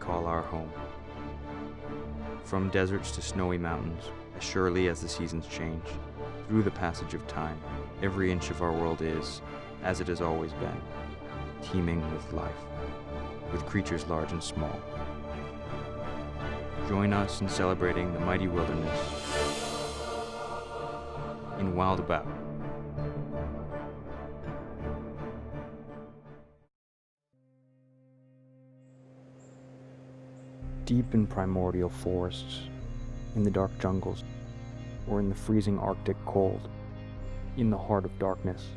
call our home. From deserts to snowy mountains, as surely as the seasons change, through the passage of time, every inch of our world is, as it has always been, teeming with life, with creatures large and small. Join us in celebrating the mighty wilderness in Wild About. Deep in primordial forests, in the dark jungles, or in the freezing Arctic cold, in the heart of darkness,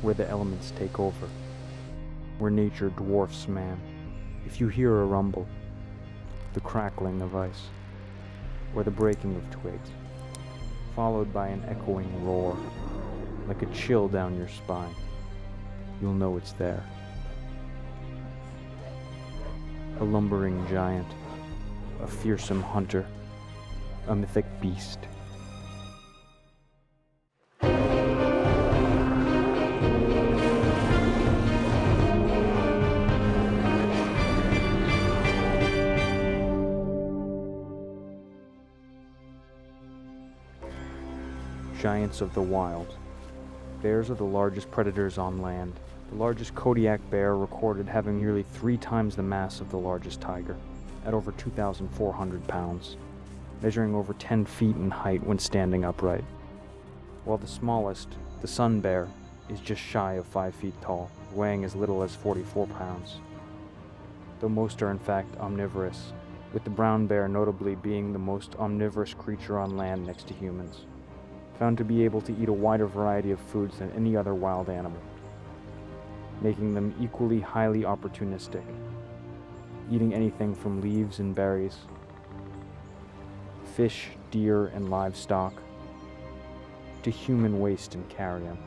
where the elements take over, where nature dwarfs man, if you hear a rumble, the crackling of ice, or the breaking of twigs, followed by an echoing roar, like a chill down your spine, you'll know it's there. A lumbering giant, a fearsome hunter, a mythic beast. Giants of the wild. Bears are the largest predators on land. The largest Kodiak bear recorded having nearly 3 times the mass of the largest tiger, at over 2,400 pounds, measuring over 10 feet in height when standing upright, while the smallest, the sun bear, is just shy of 5 feet tall, weighing as little as 44 pounds. Though most are in fact omnivorous, with the brown bear notably being the most omnivorous creature on land next to humans, found to be able to eat a wider variety of foods than any other wild animal, making them equally highly opportunistic, eating anything from leaves and berries, fish, deer, and livestock, to human waste and carrion,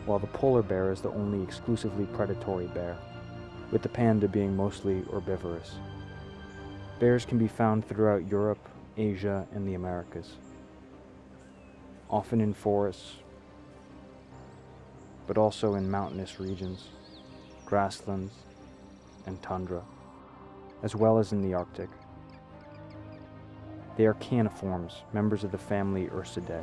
while the polar bear is the only exclusively predatory bear, with the panda being mostly herbivorous. Bears can be found throughout Europe, Asia, and the Americas, often in forests, but also in mountainous regions, grasslands, and tundra, as well as in the Arctic. They are caniforms, members of the family Ursidae.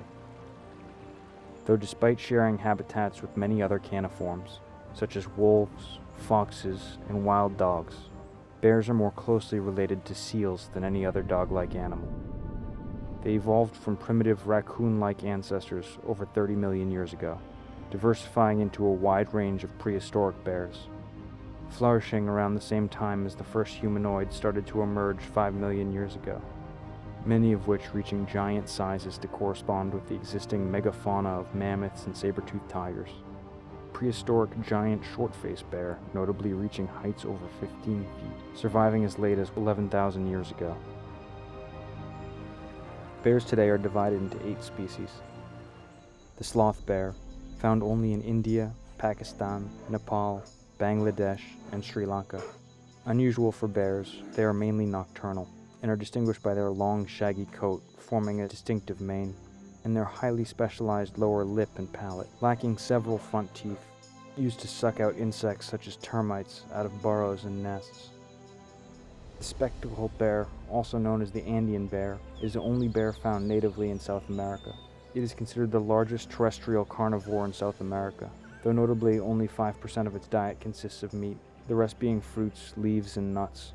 Though despite sharing habitats with many other caniforms, such as wolves, foxes, and wild dogs, bears are more closely related to seals than any other dog-like animal. They evolved from primitive raccoon-like ancestors over 30 million years ago, diversifying into a wide range of prehistoric bears, flourishing around the same time as the first humanoids started to emerge 5 million years ago, many of which reaching giant sizes to correspond with the existing megafauna of mammoths and saber-toothed tigers. Prehistoric giant short-faced bear, notably reaching heights over 15 feet, surviving as late as 11,000 years ago. Bears today are divided into 8 species. The sloth bear, found only in India, Pakistan, Nepal, Bangladesh, and Sri Lanka. Unusual for bears, they are mainly nocturnal and are distinguished by their long, shaggy coat forming a distinctive mane, and their highly specialized lower lip and palate, lacking several front teeth, used to suck out insects such as termites out of burrows and nests. The spectacled bear, also known as the Andean bear, is the only bear found natively in South America. It is considered the largest terrestrial carnivore in South America, though notably only 5% of its diet consists of meat, the rest being fruits, leaves, and nuts.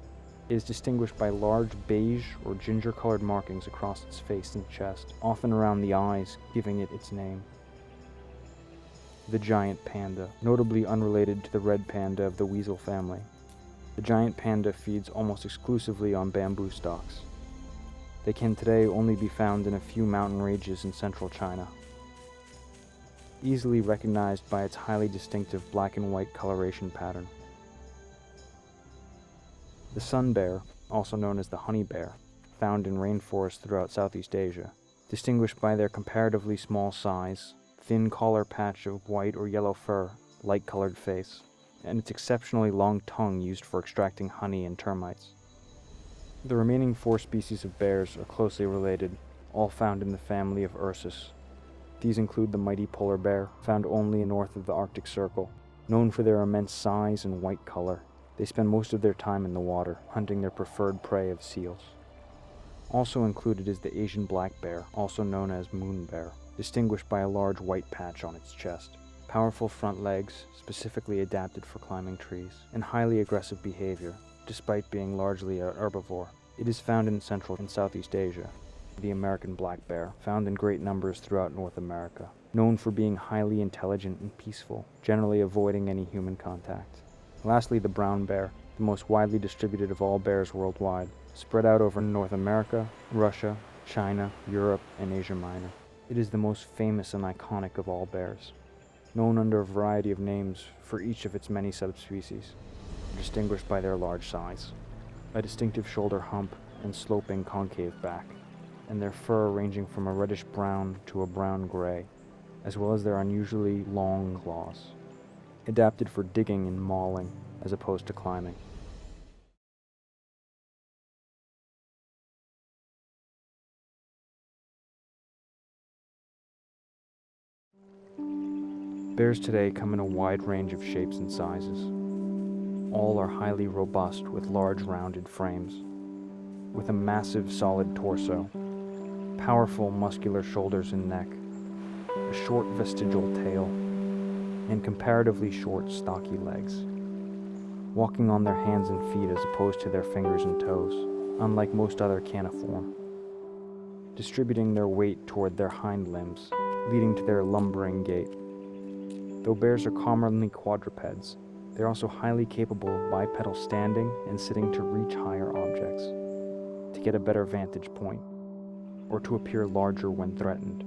It is distinguished by large beige or ginger-colored markings across its face and chest, often around the eyes, giving it its name. The giant panda, notably unrelated to the red panda of the weasel family. The giant panda feeds almost exclusively on bamboo stalks. They can today only be found in a few mountain ranges in central China. Easily recognized by its highly distinctive black and white coloration pattern. The sun bear, also known as the honey bear, found in rainforests throughout Southeast Asia, distinguished by their comparatively small size, thin collar patch of white or yellow fur, light-colored face, and its exceptionally long tongue used for extracting honey and termites. The remaining 4 species of bears are closely related, all found in the family of Ursus. These include the mighty polar bear, found only north of the Arctic Circle, known for their immense size and white color, They spend most of their time in the water, hunting their preferred prey of seals. Also included is the Asian black bear, also known as moon bear, distinguished by a large white patch on its chest. Powerful front legs, specifically adapted for climbing trees, and highly aggressive behavior, despite being largely a herbivore. It is found in Central and Southeast Asia. The American black bear, found in great numbers throughout North America, known for being highly intelligent and peaceful, generally avoiding any human contact. Lastly, the brown bear, the most widely distributed of all bears worldwide, spread out over North America, Russia, China, Europe, and Asia Minor. It is the most famous and iconic of all bears, known under a variety of names for each of its many subspecies, distinguished by their large size, a distinctive shoulder hump and sloping concave back, and their fur ranging from a reddish-brown to a brown-gray, as well as their unusually long claws, adapted for digging and mauling as opposed to climbing. Bears today come in a wide range of shapes and sizes. All are highly robust with large rounded frames, with a massive solid torso, powerful muscular shoulders and neck, a short vestigial tail, and comparatively short stocky legs, walking on their hands and feet as opposed to their fingers and toes, unlike most other caniform, distributing their weight toward their hind limbs, leading to their lumbering gait. Though bears are commonly quadrupeds, they are also highly capable of bipedal standing and sitting to reach higher objects, to get a better vantage point, or to appear larger when threatened,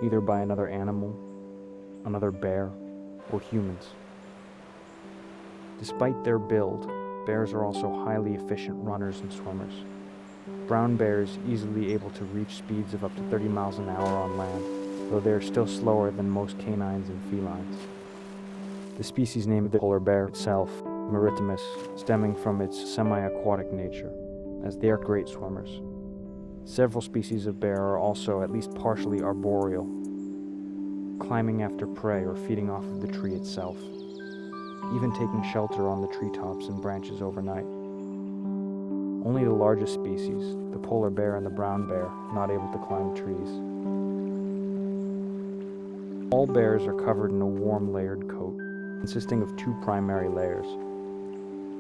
either by another animal, another bear, or humans. Despite their build, bears are also highly efficient runners and swimmers. Brown bears easily able to reach speeds of up to 30 miles an hour on land, though they are still slower than most canines and felines. The species name of the polar bear itself, Maritimus, stemming from its semi-aquatic nature, as they are great swimmers. Several species of bear are also at least partially arboreal, climbing after prey or feeding off of the tree itself, even taking shelter on the treetops and branches overnight. Only the largest species, the polar bear and the brown bear, not able to climb trees. All bears are covered in a warm layered coat, consisting of two primary layers.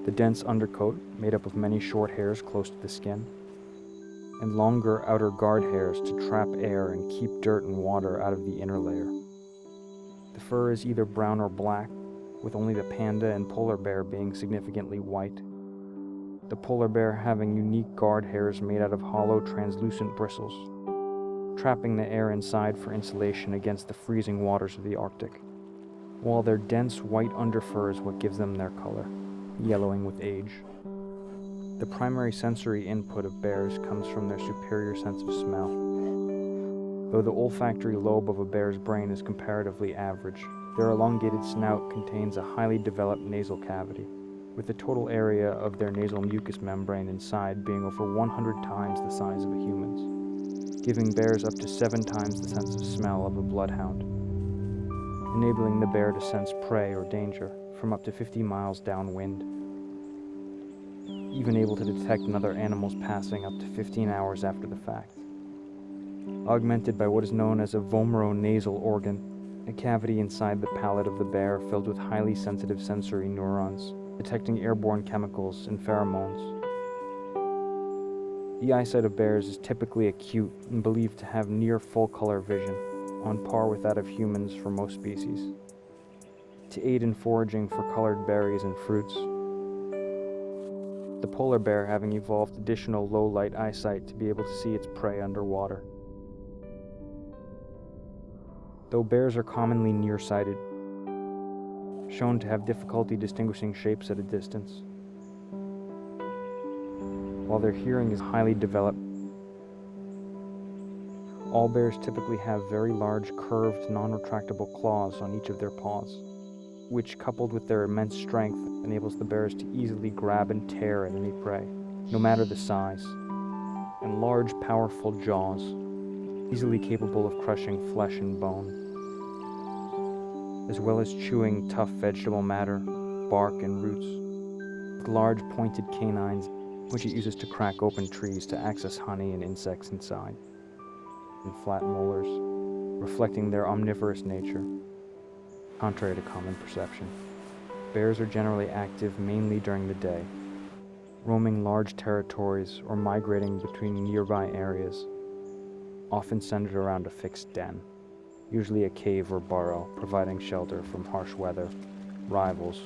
The dense undercoat, made up of many short hairs close to the skin, and longer outer guard hairs to trap air and keep dirt and water out of the inner layer. The fur is either brown or black, with only the panda and polar bear being significantly white. The polar bear having unique guard hairs made out of hollow, translucent bristles, trapping the air inside for insulation against the freezing waters of the Arctic, while their dense white underfur is what gives them their color, yellowing with age. The primary sensory input of bears comes from their superior sense of smell. Though the olfactory lobe of a bear's brain is comparatively average, their elongated snout contains a highly developed nasal cavity, with the total area of their nasal mucous membrane inside being over 100 times the size of a human's, giving bears up to 7 times the sense of smell of a bloodhound, enabling the bear to sense prey or danger from up to 50 miles downwind, even able to detect another animal's passing up to 15 hours after the fact. Augmented by what is known as a vomeronasal organ, a cavity inside the palate of the bear filled with highly sensitive sensory neurons, detecting airborne chemicals and pheromones. The eyesight of bears is typically acute and believed to have near full-color vision, on par with that of humans for most species, to aid in foraging for colored berries and fruits. The polar bear having evolved additional low-light eyesight to be able to see its prey underwater. Though bears are commonly nearsighted, shown to have difficulty distinguishing shapes at a distance, while their hearing is highly developed. All bears typically have very large, curved, non-retractable claws on each of their paws, which, coupled with their immense strength, enables the bears to easily grab and tear at any prey, no matter the size, and large, powerful jaws, easily capable of crushing flesh and bone, as well as chewing tough vegetable matter, bark, and roots. with large pointed canines which it uses to crack open trees to access honey and insects inside, and flat molars, reflecting their omnivorous nature, contrary to common perception. Bears are generally active mainly during the day, roaming large territories or migrating between nearby areas, often centered around a fixed den, usually a cave or burrow, providing shelter from harsh weather, rivals,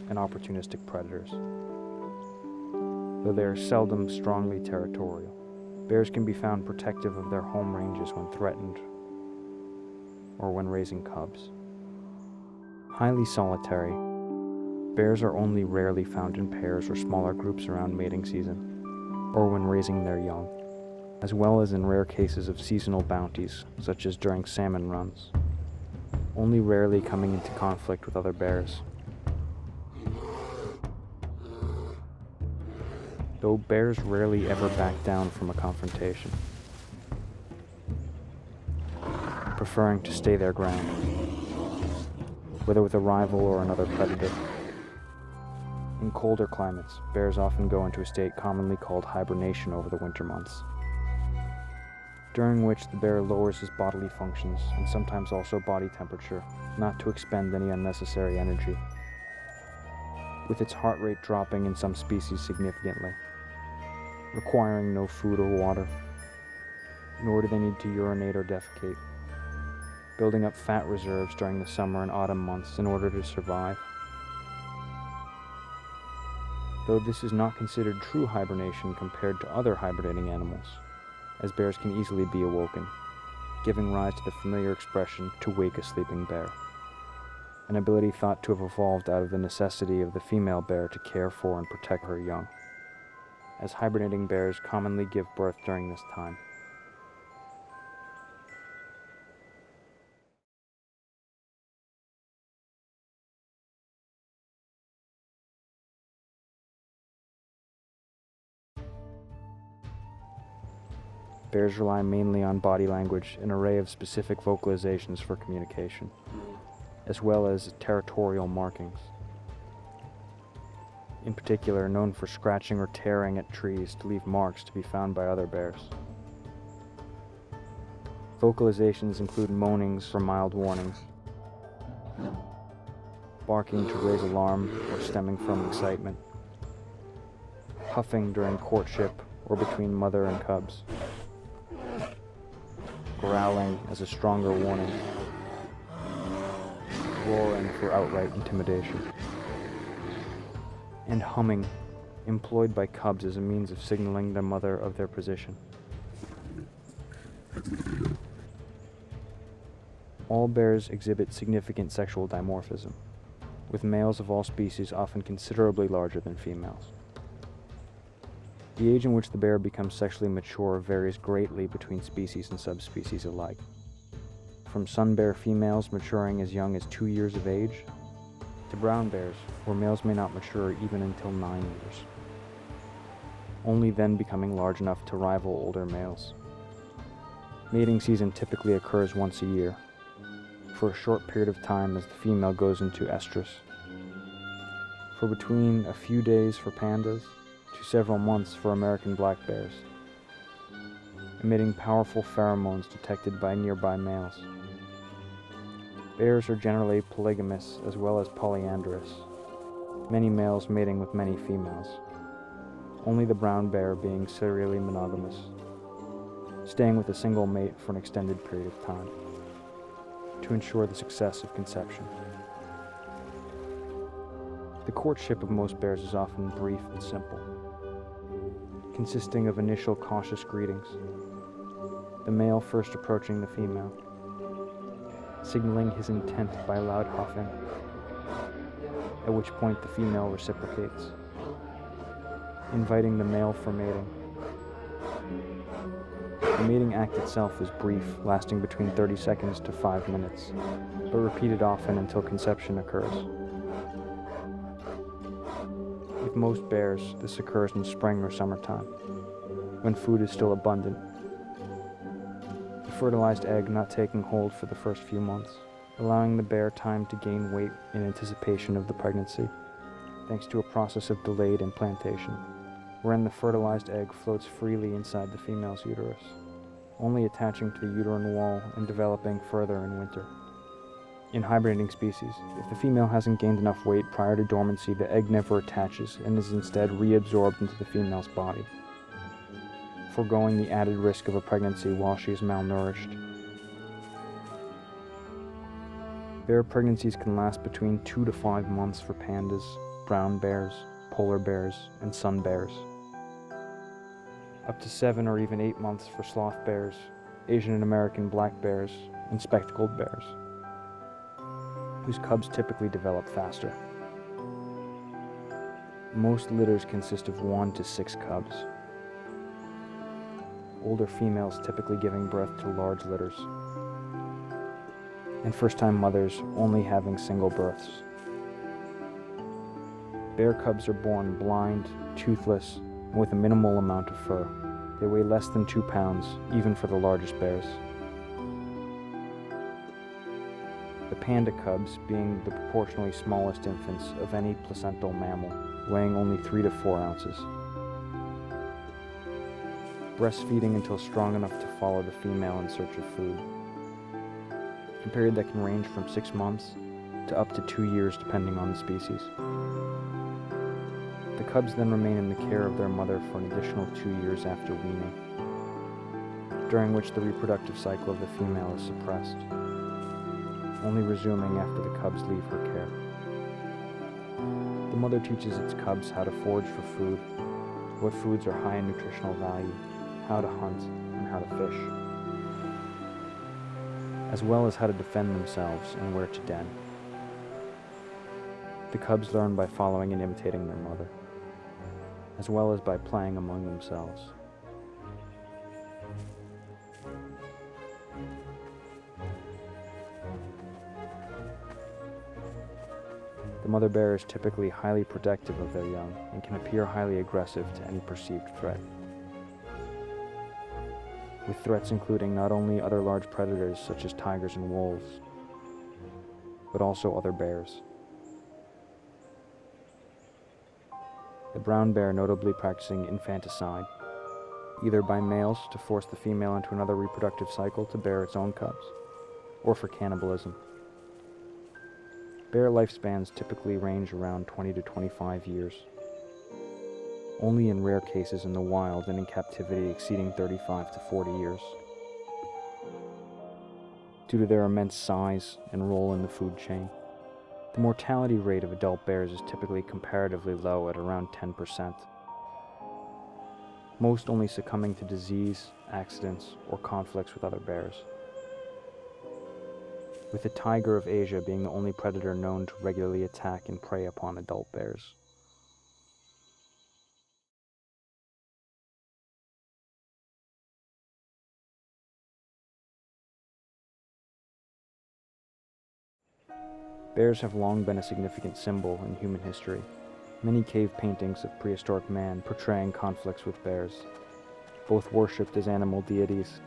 and opportunistic predators. Though they are seldom strongly territorial, bears can be found protective of their home ranges when threatened or when raising cubs. Highly solitary, bears are only rarely found in pairs or smaller groups around mating season, or when raising their young, as well as in rare cases of seasonal bounties, such as during salmon runs, only rarely coming into conflict with other bears. Though bears rarely ever back down from a confrontation, preferring to stay their ground, whether with a rival or another predator. In colder climates, bears often go into a state commonly called hibernation over the winter months, during which the bear lowers his bodily functions and sometimes also body temperature, not to expend any unnecessary energy, with its heart rate dropping in some species significantly, requiring no food or water, nor do they need to urinate or defecate, building up fat reserves during the summer and autumn months in order to survive. Though this is not considered true hibernation compared to other hibernating animals, as bears can easily be awoken, giving rise to the familiar expression to wake a sleeping bear, an ability thought to have evolved out of the necessity of the female bear to care for and protect her young, as hibernating bears commonly give birth during this time. Bears rely mainly on body language, an array of specific vocalizations for communication, as well as territorial markings. In particular, known for scratching or tearing at trees to leave marks to be found by other bears. Vocalizations include moanings for mild warnings, barking to raise alarm or stemming from excitement, huffing during courtship or between mother and cubs, growling as a stronger warning, roaring for outright intimidation, and humming, employed by cubs as a means of signaling the mother of their position. All bears exhibit significant sexual dimorphism, with males of all species often considerably larger than females. The age in which the bear becomes sexually mature varies greatly between species and subspecies alike, from sun bear females maturing as young as 2 years of age, to brown bears, where males may not mature even until 9 years, only then becoming large enough to rival older males. Mating season typically occurs once a year, for a short period of time as the female goes into estrus, for between a few days for pandas to several months for American black bears, emitting powerful pheromones detected by nearby males. Bears are generally polygamous as well as polyandrous, many males mating with many females, only the brown bear being serially monogamous, staying with a single mate for an extended period of time, to ensure the success of conception. The courtship of most bears is often brief and simple, consisting of initial cautious greetings, the male first approaching the female, signaling his intent by loud huffing, at which point the female reciprocates, inviting the male for mating. The mating act itself is brief, lasting between 30 seconds to 5 minutes, but repeated often until conception occurs. With most bears, this occurs in spring or summertime, when food is still abundant, the fertilized egg not taking hold for the first few months, allowing the bear time to gain weight in anticipation of the pregnancy. thanks to a process of delayed implantation, wherein the fertilized egg floats freely inside the female's uterus, only attaching to the uterine wall and developing further in winter. In hibernating species, if the female hasn't gained enough weight prior to dormancy, the egg never attaches and is instead reabsorbed into the female's body, foregoing the added risk of a pregnancy while she is malnourished. Bear pregnancies can last between 2 to 5 months for pandas, brown bears, polar bears, and sun bears. Up to 7 or even 8 months for sloth bears, Asian and American black bears, and spectacled bears, whose cubs typically develop faster. Most litters consist of 1 to 6 cubs, older females typically giving birth to large litters, and first-time mothers only having single births. Bear cubs are born blind, toothless, and with a minimal amount of fur. They weigh less than 2 pounds, even for the largest bears. The panda cubs being the proportionally smallest infants of any placental mammal, weighing only 3 to 4 ounces. Breastfeeding until strong enough to follow the female in search of food, a period that can range from 6 months to up to 2 years depending on the species. The cubs then remain in the care of their mother for an additional 2 years after weaning, during which the reproductive cycle of the female is suppressed, only resuming after the cubs leave her care. The mother teaches its cubs how to forage for food, what foods are high in nutritional value, how to hunt, and how to fish, as well as how to defend themselves and where to den. The cubs learn by following and imitating their mother, as well as by playing among themselves. The mother bear is typically highly protective of their young and can appear highly aggressive to any perceived threat, with threats including not only other large predators such as tigers and wolves, but also other bears. The brown bear notably practicing infanticide, either by males to force the female into another reproductive cycle to bear its own cubs, or for cannibalism. Bear lifespans typically range around 20 to 25 years, only in rare cases in the wild and in captivity exceeding 35 to 40 years, due to their immense size and role in the food chain. The mortality rate of adult bears is typically comparatively low at around 10%, most only succumbing to disease, accidents, or conflicts with other bears, with the tiger of Asia being the only predator known to regularly attack and prey upon adult bears. Bears have long been a significant symbol in human history. Many cave paintings of prehistoric man portraying conflicts with bears, both worshipped as animal deities,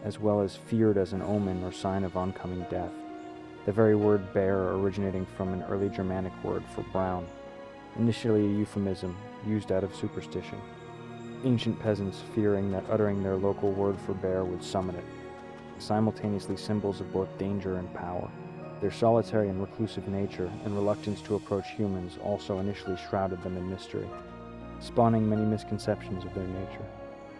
as well as feared as an omen or sign of oncoming death. The very word bear originating from an early Germanic word for brown, initially a euphemism used out of superstition. Ancient peasants fearing that uttering their local word for bear would summon it, simultaneously symbols of both danger and power. Their solitary and reclusive nature and reluctance to approach humans also initially shrouded them in mystery, spawning many misconceptions of their nature.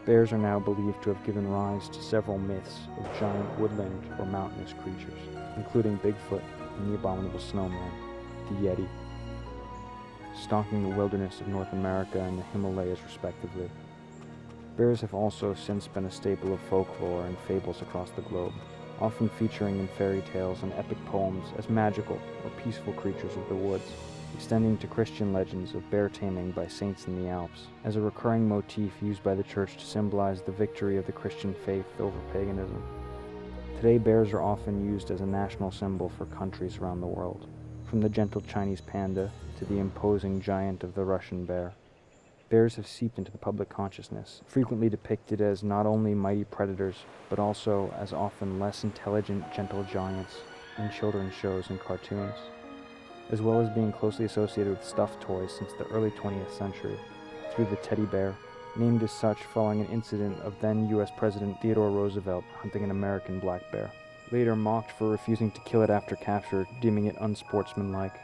Bears are now believed to have given rise to several myths of giant woodland or mountainous creatures, including Bigfoot and the abominable snowman, the Yeti, stalking the wilderness of North America and the Himalayas respectively. Bears have also since been a staple of folklore and fables across the globe, often featuring in fairy tales and epic poems as magical or peaceful creatures of the woods, extending to Christian legends of bear taming by saints in the Alps, as a recurring motif used by the church to symbolize the victory of the Christian faith over paganism. Today, bears are often used as a national symbol for countries around the world, from the gentle Chinese panda to the imposing giant of the Russian bear. Bears have seeped into the public consciousness, frequently depicted as not only mighty predators, but also as often less intelligent, gentle giants in children's shows and cartoons. as well as being closely associated with stuffed toys since the early 20th century, through the teddy bear, named as such following an incident of then U.S. President Theodore Roosevelt hunting an American black bear, later mocked for refusing to kill it after capture, deeming it unsportsmanlike,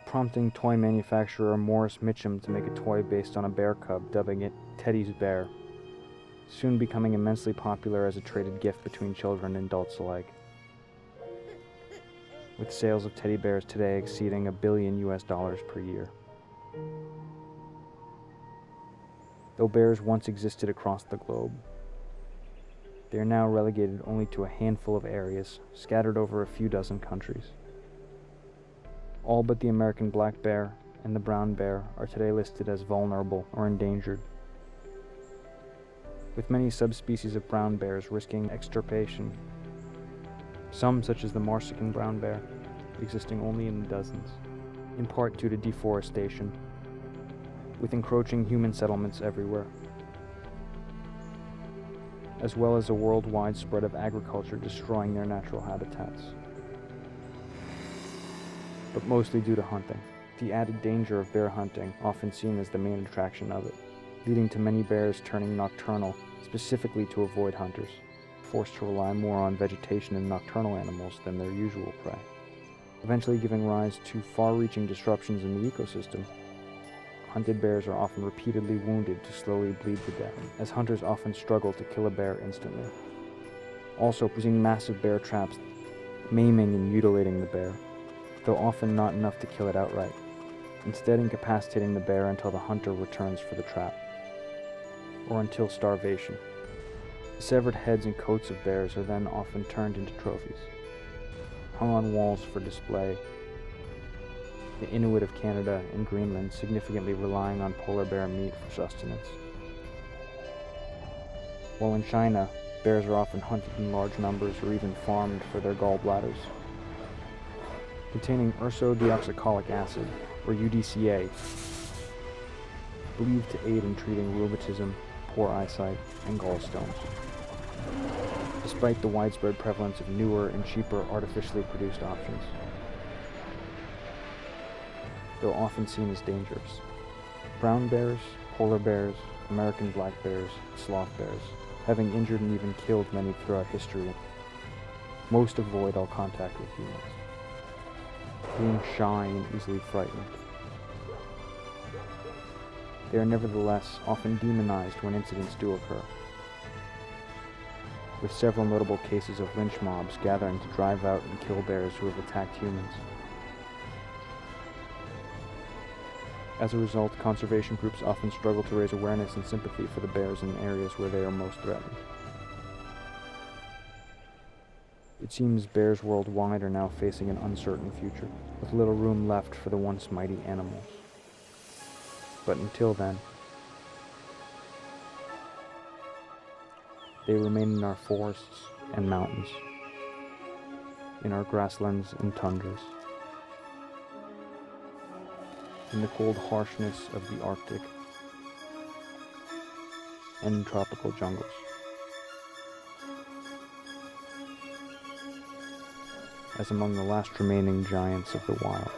prompting toy manufacturer Morris Mitchum to make a toy based on a bear cub, dubbing it Teddy's Bear, soon becoming immensely popular as a traded gift between children and adults alike, with sales of teddy bears today exceeding $1 billion per year. Though bears once existed across the globe, they are now relegated only to a handful of areas, scattered over a few dozen countries. All but the American black bear and the brown bear are today listed as vulnerable or endangered, with many subspecies of brown bears risking extirpation, some such as the Marsican brown bear existing only in the dozens, in part due to deforestation, with encroaching human settlements everywhere, as well as a worldwide spread of agriculture destroying their natural habitats, but mostly due to hunting, the added danger of bear hunting often seen as the main attraction of it, leading to many bears turning nocturnal specifically to avoid hunters, forced to rely more on vegetation and nocturnal animals than their usual prey, eventually giving rise to far-reaching disruptions in the ecosystem. Hunted bears are often repeatedly wounded to slowly bleed to death, as hunters often struggle to kill a bear instantly. Also using massive bear traps, maiming and mutilating the bear, though often not enough to kill it outright, instead incapacitating the bear until the hunter returns for the trap, or until starvation. The severed heads and coats of bears are then often turned into trophies, hung on walls for display. The Inuit of Canada and Greenland significantly relying on polar bear meat for sustenance. While in China, bears are often hunted in large numbers or even farmed for their gallbladders, containing ursodeoxycholic acid, or UDCA, believed to aid in treating rheumatism, poor eyesight, and gallstones, despite the widespread prevalence of newer and cheaper artificially produced options, though often seen as dangerous. Brown bears, polar bears, American black bears, sloth bears, having injured and even killed many throughout history, most avoid all contact with humans, being shy and easily frightened. They are nevertheless often demonized when incidents do occur, with several notable cases of lynch mobs gathering to drive out and kill bears who have attacked humans. As a result, conservation groups often struggle to raise awareness and sympathy for the bears in areas where they are most threatened. It seems bears worldwide are now facing an uncertain future, with little room left for the once mighty animals. But until then, they remain in our forests and mountains, in our grasslands and tundras, in the cold harshness of the Arctic, and in tropical jungles. As among the last remaining giants of the wild.